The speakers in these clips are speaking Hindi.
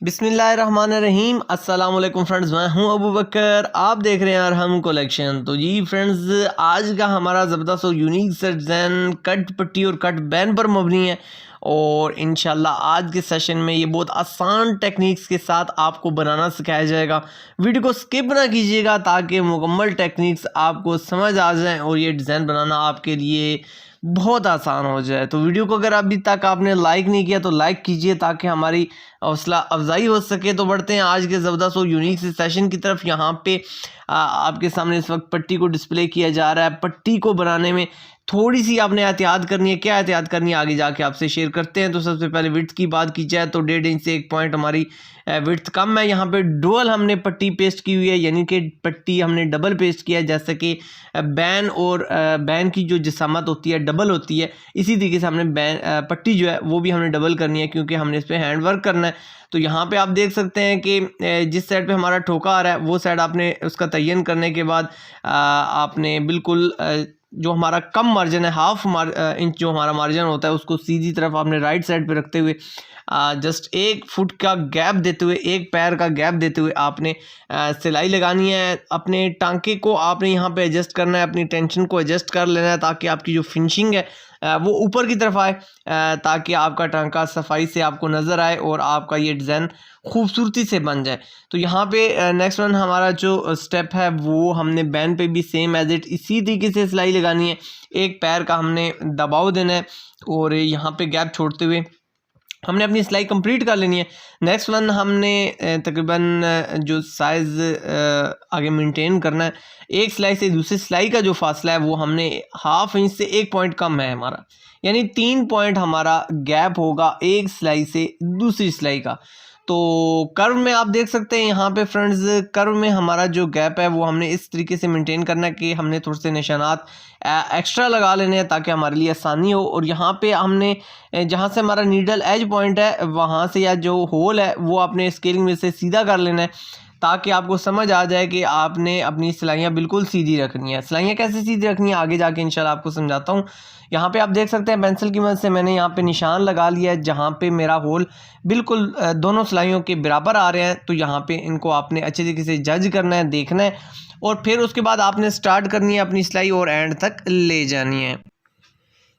बिस्मिल्लाहिर्रहमानिर्रहीम। अस्सलाम वालेकुम फ्रेंड्स, मैं हूं अबू बकर, आप देख रहे हैं अरहम कलेक्शन। तो जी फ्रेंड्स, आज का हमारा ज़बरदस्त और यूनिक सेट डिज़ाइन कट पट्टी और कट बैन पर मबनी है और इंशाल्लाह आज के सेशन में ये बहुत आसान टेक्निक्स के साथ आपको बनाना सिखाया जाएगा। वीडियो को स्किप ना कीजिएगा ताकि मुकम्मल टेक्निक्स आपको समझ आ जाएं और ये डिज़ाइन बनाना आपके लिए बहुत आसान हो जाए। तो वीडियो को अगर अभी तक आपने लाइक नहीं किया तो लाइक कीजिए ताकि हमारी हौसला अफजाई हो सके। तो बढ़ते हैं आज के ज़बरदस्त और यूनिक से सेशन की तरफ। यहाँ पे आपके सामने इस वक्त पट्टी को डिस्प्ले किया जा रहा है। पट्टी को बनाने में थोड़ी सी आपने एहतियात करनी है। क्या एहतियात करनी है आगे जाके आपसे शेयर करते हैं। तो सबसे पहले विड्थ की बात की जाए तो 1.5 इंच से 1 पॉइंट हमारी विड्थ कम है। यहाँ पे डुअल हमने पट्टी पेस्ट की हुई है, यानी कि पट्टी हमने डबल पेस्ट किया है। जैसे कि बैन और बैन की जो जिसामत होती है डबल होती है, इसी तरीके से हमने बैन पट्टी जो है वो भी हमने डबल करनी है क्योंकि हमने इस पर हैंड वर्क करना है। तो यहाँ पे आप देख सकते हैं कि जिस साइड पे हमारा ठोका आ रहा है वो साइड आपने उसका तयन करने के बाद आपने बिल्कुल जो हमारा कम मार्जिन है, हाफ इंच जो हमारा मार्जिन होता है, उसको सीधी तरफ आपने राइट साइड पे रखते हुए जस्ट 1 फुट का गैप देते हुए, 1 पैर का गैप देते हुए आपने सिलाई लगानी है। अपने टांके को आपने यहाँ पे एडजस्ट करना है, अपनी टेंशन को एडजस्ट कर लेना है ताकि आपकी जो फिनिशिंग है वो ऊपर की तरफ आए, ताकि आपका टांका सफाई से आपको नज़र आए और आपका ये डिज़ाइन खूबसूरती से बन जाए। तो यहाँ पे नेक्स्ट वन हमारा जो स्टेप है वो हमने बैन पे भी सेम एज इट इसी तरीके से सिलाई लगानी है। 1 पैर का हमने दबाव देना है और यहाँ पे गैप छोड़ते हुए हमने अपनी सिलाई कंप्लीट कर लेनी है। नेक्स्ट वन हमने तकरीबन जो साइज़ आगे मेंटेन करना है, एक सिलाई से दूसरी सिलाई का जो फासला है वो हमने हाफ इंच से 1 पॉइंट कम है हमारा, यानी 3 पॉइंट हमारा गैप होगा एक सिलाई से दूसरी सिलाई का। तो कर्व में आप देख सकते हैं यहाँ पे फ्रेंड्स, कर्व में हमारा जो गैप है वो हमने इस तरीके से मेंटेन करना है कि हमने थोड़े से निशानात एक्स्ट्रा लगा लेने हैं ताकि हमारे लिए आसानी हो। और यहाँ पे हमने जहाँ से हमारा नीडल एज पॉइंट है वहाँ से या जो होल है वो आपने स्केलिंग में से सीधा कर लेना है ताकि आपको समझ आ जाए कि आपने अपनी सिलाइयाँ बिल्कुल सीधी रखनी है। सिलाइयाँ कैसे सीधी रखनी है आगे जाके इंशाल्लाह आपको समझाता हूँ। यहाँ पे आप देख सकते हैं पेंसिल की मदद से मैंने यहाँ पे निशान लगा लिया है जहाँ पे मेरा होल बिल्कुल दोनों सिलाइयों के बराबर आ रहे हैं। तो यहाँ पे इनको आपने अच्छे तरीके से जज करना है, देखना है और फिर उसके बाद आपने स्टार्ट करनी है अपनी सिलाई और एंड तक ले जानी है।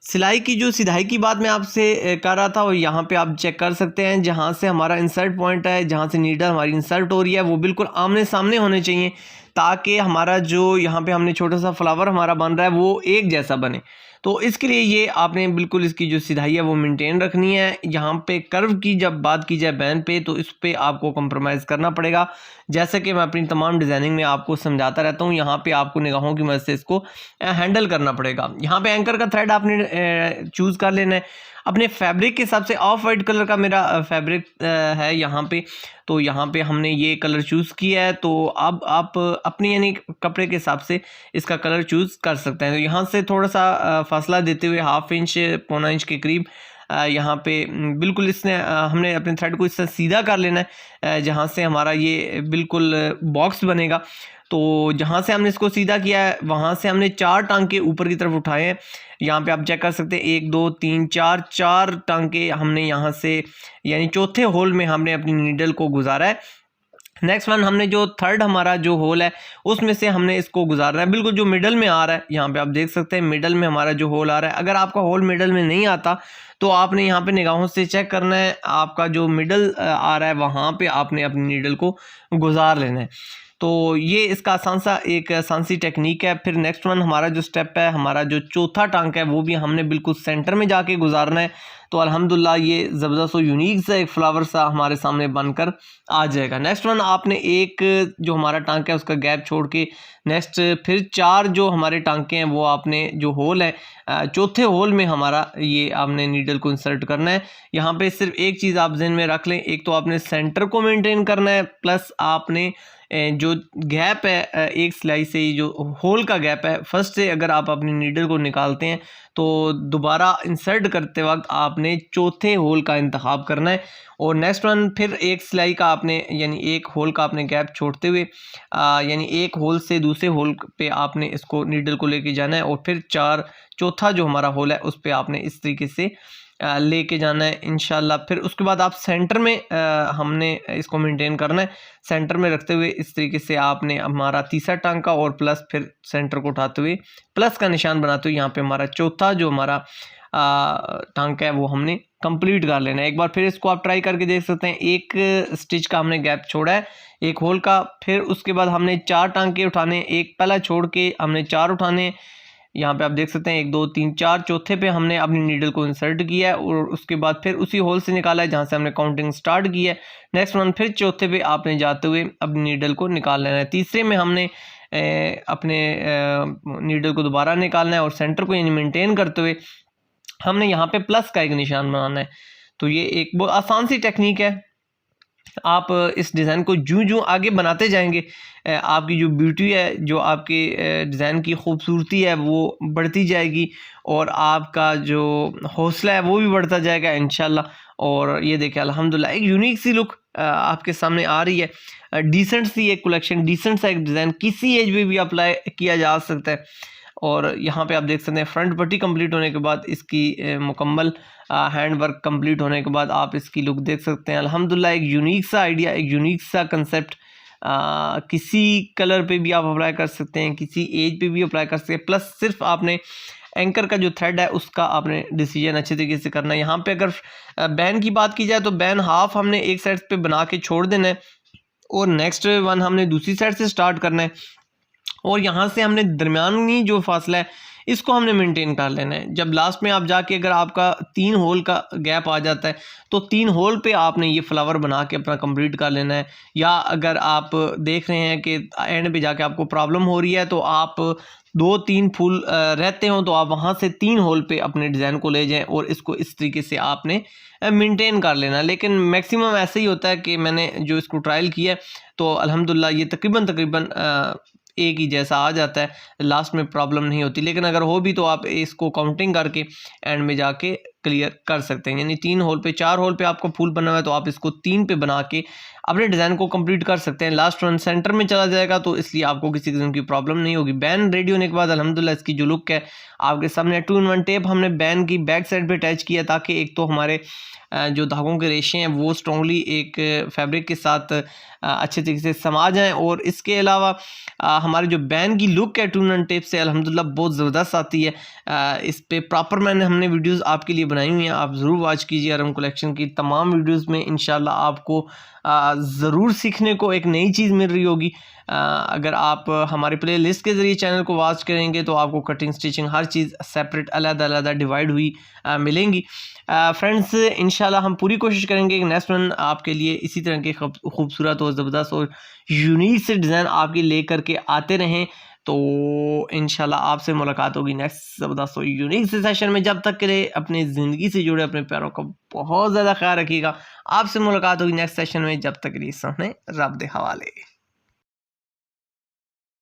सिलाई की जो सिधाई की बात मैं आपसे कर रहा था और यहाँ पे आप चेक कर सकते हैं जहाँ से हमारा इंसर्ट पॉइंट है, जहाँ से नीडल हमारी इंसर्ट हो रही है वो बिल्कुल आमने सामने होने चाहिए ताकि हमारा जो यहाँ पे हमने छोटा सा फ्लावर हमारा बन रहा है वो एक जैसा बने। तो इसके लिए ये आपने बिल्कुल इसकी जो सिधाई है वो मेंटेन रखनी है। यहाँ पे कर्व की जब बात की जाए बैन पे तो इस पे आपको कंप्रोमाइज़ करना पड़ेगा, जैसे कि मैं अपनी तमाम डिज़ाइनिंग में आपको समझाता रहता हूँ। यहाँ पे आपको निगाहों की मदद से इसको हैंडल करना पड़ेगा। यहाँ पे एंकर का थ्रेड आपने चूज़ कर लेना है अपने फैब्रिक के हिसाब से। ऑफ वाइट कलर का मेरा फैब्रिक है यहाँ पे, तो यहाँ पे हमने ये कलर चूज़ किया है। तो अब आप अपने यानी कपड़े के हिसाब से इसका कलर चूज़ कर सकते हैं। तो यहाँ से थोड़ा सा फासला देते हुए हाफ इंच पौना इंच के करीब यहाँ पे बिल्कुल इसने हमने अपने थ्रेड को इस तरह सीधा कर लेना है जहाँ से हमारा ये बिल्कुल बॉक्स बनेगा। तो जहाँ से हमने इसको सीधा किया है वहाँ से हमने 4 टांके ऊपर की तरफ उठाए हैं। यहाँ पे आप चेक कर सकते हैं 1 2 3 4 टांके हमने यहाँ से यानी चौथे होल में हमने अपनी नीडल को गुजारा है। नेक्स्ट वन हमने जो थर्ड हमारा जो होल है उसमें से हमने इसको गुजारना है बिल्कुल जो मिडल में आ रहा है। यहाँ पे आप देख सकते हैं मिडल में हमारा जो होल आ रहा है। अगर आपका होल मिडल में नहीं आता तो आपने यहाँ पे निगाहों से चेक करना है, आपका जो मिडल आ रहा है वहाँ पे आपने अपनी नीडल को गुजार लेना है। तो ये इसका आसान सी टेक्निक है। फिर नेक्स्ट वन हमारा जो स्टेप है, हमारा जो चौथा टांका है वो भी हमने बिल्कुल सेंटर में जाके गुजारना है। तो अल्हम्दुलिल्लाह ये ज़बरदस्त और यूनिक सा एक फ्लावर सा हमारे सामने बनकर आ जाएगा। नेक्स्ट वन आपने एक जो हमारा टांका है उसका गैप छोड़ के नेक्स्ट फिर 4 जो हमारे टांके हैं वो आपने जो होल है चौथे होल में हमारा ये आपने नीडल को इंसर्ट करना है। यहाँ पे सिर्फ एक चीज़ आप ज़हन में रख लें, एक तो आपने सेंटर को मेंटेन करना है, प्लस आपने जो गैप है एक सिलाई से जो होल का गैप है फर्स्ट से अगर आप अपनी नीडल को निकालते हैं तो दोबारा इंसर्ट करते वक्त आपने चौथे होल का इंतखाब करना है। और नेक्स्ट वन फिर एक सिलाई का आपने यानी एक होल का आपने गैप छोड़ते हुए यानी एक होल से दूसरे होल पे आपने इसको नीडल को लेके जाना है और फिर चौथा जो हमारा होल है उस पर आपने इस तरीके से लेके जाना है इंशाल्लाह। फिर उसके बाद आप सेंटर में हमने इसको मेंटेन करना है, सेंटर में रखते हुए इस तरीके से आपने हमारा तीसरा टांका और प्लस फिर सेंटर को उठाते हुए प्लस का निशान बनाते हुए यहाँ पे हमारा चौथा जो हमारा टांका है वो हमने कंप्लीट कर लेना है। एक बार फिर इसको आप ट्राई करके देख सकते हैं। एक स्टिच का हमने गैप छोड़ा है एक होल का, फिर उसके बाद हमने 4 टांके उठाने, एक पहला छोड़ के हमने 4 उठाने। यहाँ पे आप देख सकते हैं 1 2 3 4, चौथे पे हमने अपनी नीडल को इंसर्ट किया है और उसके बाद फिर उसी होल से निकाला है जहाँ से हमने काउंटिंग स्टार्ट की है। नेक्स्ट वन फिर चौथे पे आपने जाते हुए अपनी नीडल को निकाल लेना है। तीसरे में हमने अपने नीडल को दोबारा निकालना है और सेंटर को यानी मेंटेन करते हुए हमने यहाँ पे प्लस का एक निशान बनाना है। तो ये एक बहुत आसान सी टेक्निक है। आप इस डिज़ाइन को जूं आगे बनाते जाएंगे आपकी जो ब्यूटी है, जो आपके डिज़ाइन की खूबसूरती है वो बढ़ती जाएगी और आपका जो हौसला है वो भी बढ़ता जाएगा इंशाल्लाह। और ये देखिए अल्हम्दुलिल्लाह एक यूनिक सी लुक आपके सामने आ रही है। डिसेंट सी एक कलेक्शन, डिसेंट सा एक डिज़ाइन किसी एज में भी अप्लाई किया जा सकता है। और यहाँ पे आप देख सकते हैं फ्रंट पट्टी कंप्लीट होने के बाद इसकी मुकम्मल हैंड वर्क कंप्लीट होने के बाद आप इसकी लुक देख सकते हैं। अल्हम्दुलिल्लाह एक यूनिक सा आइडिया, एक यूनिक सा कंसेप्ट किसी कलर पे भी आप अप्लाई कर सकते हैं, किसी एज पे भी अप्लाई कर सकते हैं। प्लस सिर्फ आपने एंकर का जो थ्रेड है उसका आपने डिसीजन अच्छे तरीके से करना है। यहाँ पे अगर बैन की बात की जाए तो बैन हाफ हमने एक साइड पे बना के छोड़ देना है और नेक्स्ट वन हमने दूसरी साइड से स्टार्ट करना है और यहाँ से हमने दरमियानी जो फासला है इसको हमने मेंटेन कर लेना है। जब लास्ट में आप जाके अगर आपका 3 होल का गैप आ जाता है तो 3 होल पे आपने ये फ्लावर बना के अपना कंप्लीट कर लेना है। या अगर आप देख रहे हैं कि एंड पे जाके आपको प्रॉब्लम हो रही है तो आप 2-3 फूल रहते हो तो आप वहाँ से 3 होल पे अपने डिज़ाइन को ले जाएं और इसको इस तरीके से आपने मेंटेन कर लेना। लेकिन मैक्सिमम ऐसे ही होता है कि मैंने जो इसको ट्रायल किया तो अल्हम्दुलिल्लाह ये तकरीबन एक ही जैसा आ जाता है, लास्ट में प्रॉब्लम नहीं होती। लेकिन अगर हो भी तो आप इसको काउंटिंग करके एंड में जाके क्लियर कर सकते हैं। यानी 3 होल पे 4 होल पे आपको फूल बनना है तो आप इसको 3 पे बना के अपने डिज़ाइन को कंप्लीट कर सकते हैं। लास्ट वन सेंटर में चला जाएगा तो इसलिए आपको किसी किस्म की प्रॉब्लम नहीं होगी। बैन रेडी होने के बाद अल्हम्दुलिल्लाह इसकी जो लुक है आपके सामने 2-in-1 टेप हमने बैन की बैक साइड पे अटैच किया ताकि एक तो हमारे जो धागों के रेशे हैं वो स्ट्रॉन्गली एक फैब्रिक के साथ अच्छे तरीके से समा जाएं। और इसके अलावा हमारे जो बैन की लुक है 2-in-1 टेप से अल्हम्दुलिल्लाह बहुत ज़बरदस्त आती है। इस पे प्रॉपर हमने वीडियोस आपके लिए बनाई हुई हैं, आप ज़रूर वॉच कीजिए। अरम कलेक्शन की तमाम वीडियोस में इंशाल्लाह आपको ज़रूर सीखने को एक नई चीज़ मिल रही होगी। अगर आप हमारे प्ले लिस्ट के ज़रिए चैनल को वॉच करेंगे तो आपको कटिंग स्टिचिंग हर चीज़ सेपरेट अलग-अलग डिवाइड हुई मिलेंगी। फ्रेंड्स इंशाल्लाह हम पूरी कोशिश करेंगे कि नेक्स्ट वन आपके लिए इसी तरह के खूबसूरत और ज़बरदस्त और यूनिक से डिज़ाइन आपके लेकर के आते रहें। तो इंशाल्लाह आपसे मुलाकात होगी नेक्स्ट ज़बरदस्त और यूनिक से सेशन में। जब तक के लिए अपनी ज़िंदगी से जुड़े अपने प्यारों का बहुत ज़्यादा ख्याल रखिएगा। आपसे मुलाकात होगी नेक्स्ट सेशन में, जब तक के लिए अपने रब दे हवाले।